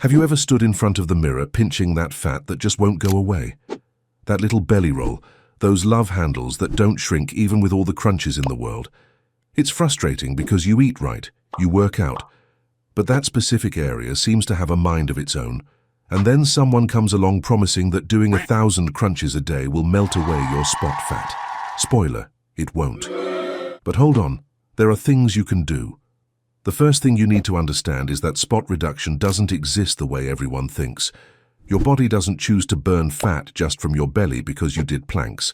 Have you ever stood in front of the mirror pinching that fat that just won't go away? That little belly roll, those love handles that don't shrink even with all the crunches in the world. It's frustrating because you eat right, you work out, but that specific area seems to have a mind of its own. And then someone comes along promising that doing 1,000 crunches a day will melt away your spot fat. Spoiler, it won't. But hold on, there are things you can do. The first thing you need to understand is that spot reduction doesn't exist the way everyone thinks. Your body doesn't choose to burn fat just from your belly because you did planks.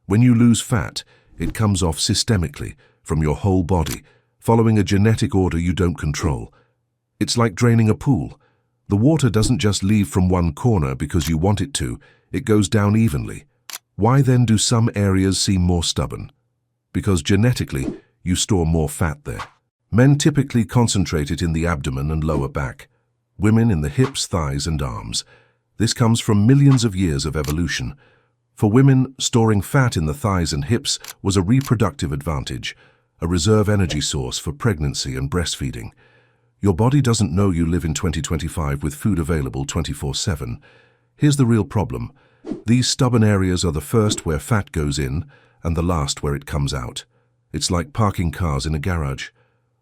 When you lose fat, it comes off systemically, from your whole body, following a genetic order you don't control. It's like draining a pool. The water doesn't just leave from one corner because you want it to, it goes down evenly. Why then do some areas seem more stubborn? Because genetically, you store more fat there. Men typically concentrate it in the abdomen and lower back. Women in the hips, thighs, and arms. This comes from millions of years of evolution. For women, storing fat in the thighs and hips was a reproductive advantage, a reserve energy source for pregnancy and breastfeeding. Your body doesn't know you live in 2025 with food available 24/7. Here's the real problem. These stubborn areas are the first where fat goes in and the last where it comes out. It's like parking cars in a garage.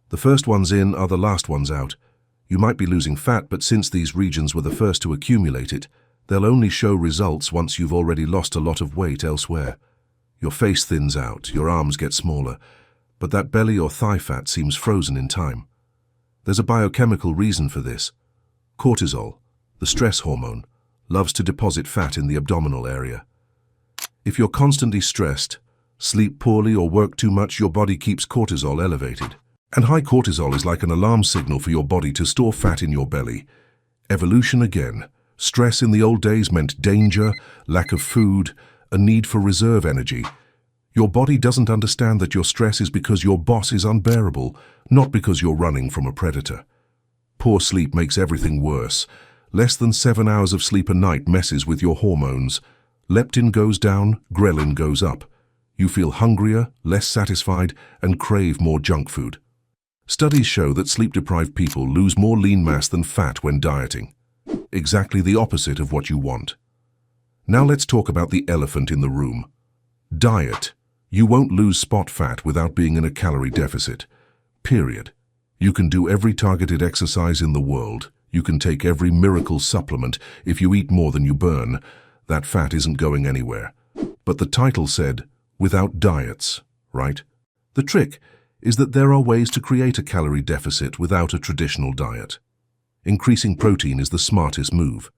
The first ones in are the last ones out. You might be losing fat, but since these regions were the first to accumulate it, they'll only show results once you've already lost a lot of weight elsewhere. Your face thins out, your arms get smaller, but that belly or thigh fat seems frozen in time. There's a biochemical reason for this. Cortisol, the stress hormone, loves to deposit fat in the abdominal area. If you're constantly stressed, sleep poorly, or work too much, your body keeps cortisol elevated. And high cortisol is like an alarm signal for your body to store fat in your belly. Evolution again. Stress in the old days meant danger, lack of food, a need for reserve energy. Your body doesn't understand that your stress is because your boss is unbearable, not because you're running from a predator. Poor sleep makes everything worse. Less than 7 hours of sleep a night messes with your hormones. Leptin goes down, ghrelin goes up. You feel hungrier, less satisfied, and crave more junk food. Studies show that sleep-deprived people lose more lean mass than fat when dieting. Exactly the opposite of what you want. Now let's talk about the elephant in the room. Diet. You won't lose spot fat without being in a calorie deficit. Period. You can do every targeted exercise in the world. You can take every miracle supplement. If you eat more than you burn, that fat isn't going anywhere. But the title said, without diets, right? The trick is that there are ways to create a calorie deficit without a traditional diet. Increasing protein is the smartest move.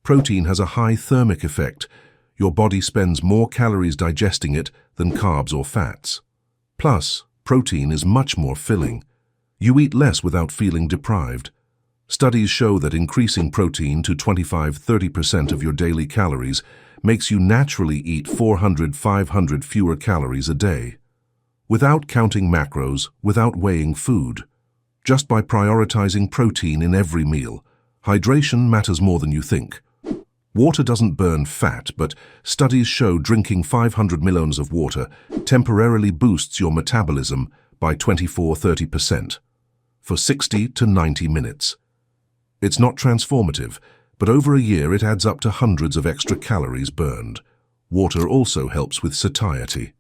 Protein has a high thermic effect. Your body spends more calories digesting it than carbs or fats. Plus, protein is much more filling. You eat less without feeling deprived. Studies show that increasing protein to 25–30% of your daily calories makes you naturally eat 400–500 fewer calories a day. Without counting macros, without weighing food. Just by prioritizing protein in every meal. Hydration matters more than you think. Water doesn't burn fat, but studies show drinking 500 milliliters of water temporarily boosts your metabolism by 24–30% for 60 to 90 minutes. It's not transformative, but over a year it adds up to hundreds of extra calories burned. Water also helps with satiety.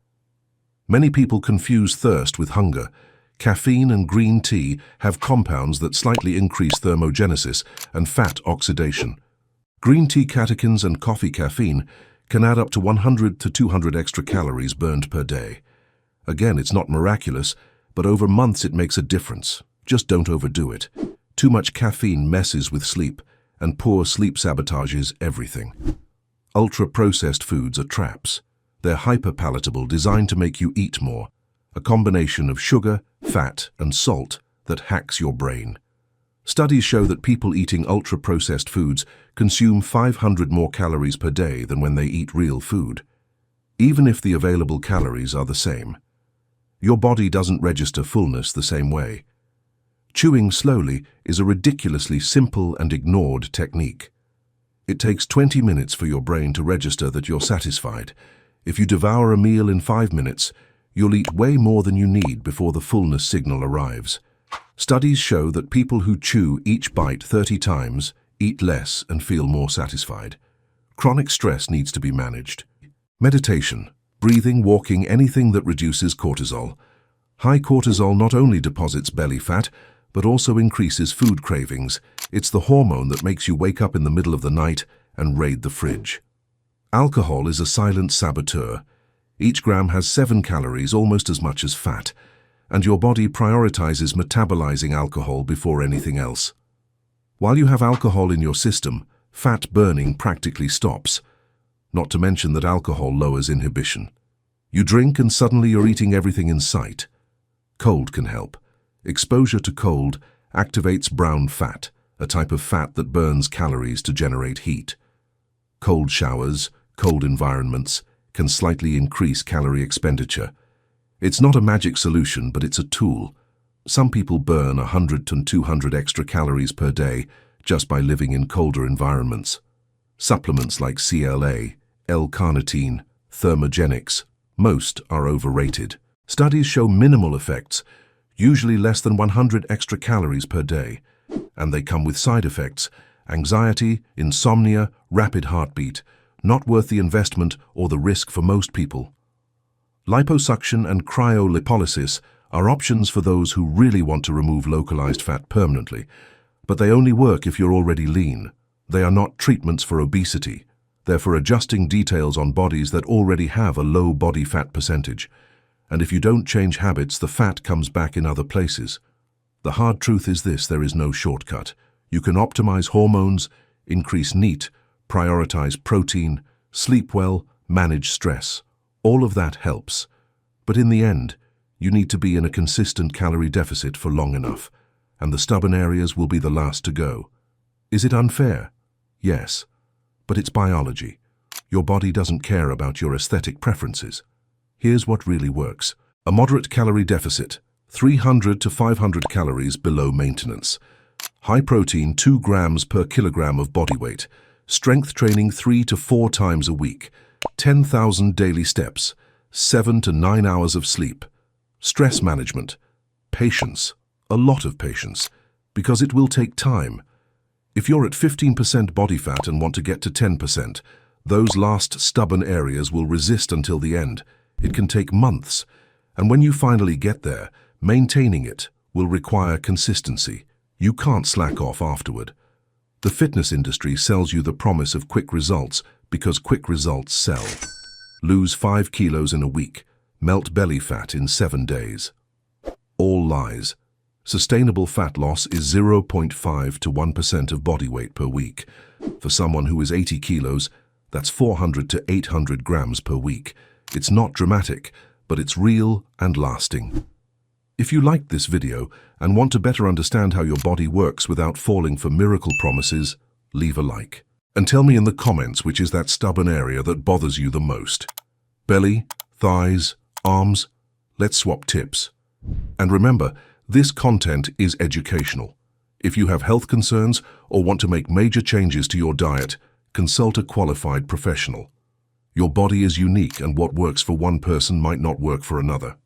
Many people confuse thirst with hunger. Caffeine and green tea have compounds that slightly increase thermogenesis and fat oxidation. Green tea catechins and coffee caffeine can add up to 100 to 200 extra calories burned per day. Again, it's not miraculous, but over months it makes a difference. Just don't overdo it. Too much caffeine messes with sleep, and poor sleep sabotages everything. Ultra-processed foods are traps. They're hyper-palatable, designed to make you eat more. A combination of sugar, fat, and salt that hacks your brain. Studies show that people eating ultra-processed foods consume 500 more calories per day than when they eat real food, even if the available calories are the same. Your body doesn't register fullness the same way. Chewing slowly is a ridiculously simple and ignored technique. It takes 20 minutes for your brain to register that you're satisfied. If you devour a meal in 5 minutes, you'll eat way more than you need before the fullness signal arrives. Studies show that people who chew each bite 30 times Eat less and feel more satisfied. Chronic stress needs to be managed. Meditation, breathing, walking, anything that reduces cortisol. High cortisol not only deposits belly fat, but also increases food cravings. It's the hormone that makes you wake up in the middle of the night and raid the fridge. Alcohol is a silent saboteur. Each gram has 7 calories, almost as much as fat, and your body prioritizes metabolizing alcohol before anything else. While you have alcohol in your system, fat burning practically stops. Not to mention that alcohol lowers inhibition. You drink and suddenly you're eating everything in sight. Cold can help. Exposure to cold activates brown fat, a type of fat that burns calories to generate heat. Cold showers, cold environments, can slightly increase calorie expenditure. It's not a magic solution, but it's a tool. Some people burn 100 to 200 extra calories per day just by living in colder environments. Supplements like CLA, L-carnitine, thermogenics, most are overrated. Studies show minimal effects, usually less than 100 extra calories per day, and they come with side effects: anxiety, insomnia, rapid heartbeat, not worth the investment or the risk for most people. Liposuction and cryolipolysis are options for those who really want to remove localized fat permanently, but they only work if you're already lean. They are not treatments for obesity. They're for adjusting details on bodies that already have a low body fat percentage. And if you don't change habits, the fat comes back in other places. The hard truth is this: there is no shortcut. You can optimize hormones, increase NEAT, prioritize protein, sleep well, manage stress. All of that helps. But in the end, you need to be in a consistent calorie deficit for long enough, and the stubborn areas will be the last to go. Is it unfair? Yes, but it's biology. Your body doesn't care about your aesthetic preferences. Here's what really works. A moderate calorie deficit, 300 to 500 calories below maintenance. High protein, 2 grams per kilogram of body weight. Strength training 3 to 4 times a week. 10,000 daily steps. 7 to 9 hours of sleep. Stress management. Patience. A lot of patience. Because it will take time. If you're at 15% body fat and want to get to 10%, those last stubborn areas will resist until the end. It can take months, and when you finally get there, maintaining it will require consistency. You can't slack off afterward. The fitness industry sells you the promise of quick results because quick results sell. Lose 5 kilos in a week, melt belly fat in 7 days. All lies. Sustainable fat loss is 0.5 to 1% of body weight per week. For someone who is 80 kilos, that's 400 to 800 grams per week. It's not dramatic, but it's real and lasting. If you liked this video and want to better understand how your body works without falling for miracle promises, leave a like. And tell me in the comments which is that stubborn area that bothers you the most. Belly, thighs, arms? Let's swap tips. And remember, this content is educational. If you have health concerns or want to make major changes to your diet, consult a qualified professional. Your body is unique, and what works for one person might not work for another.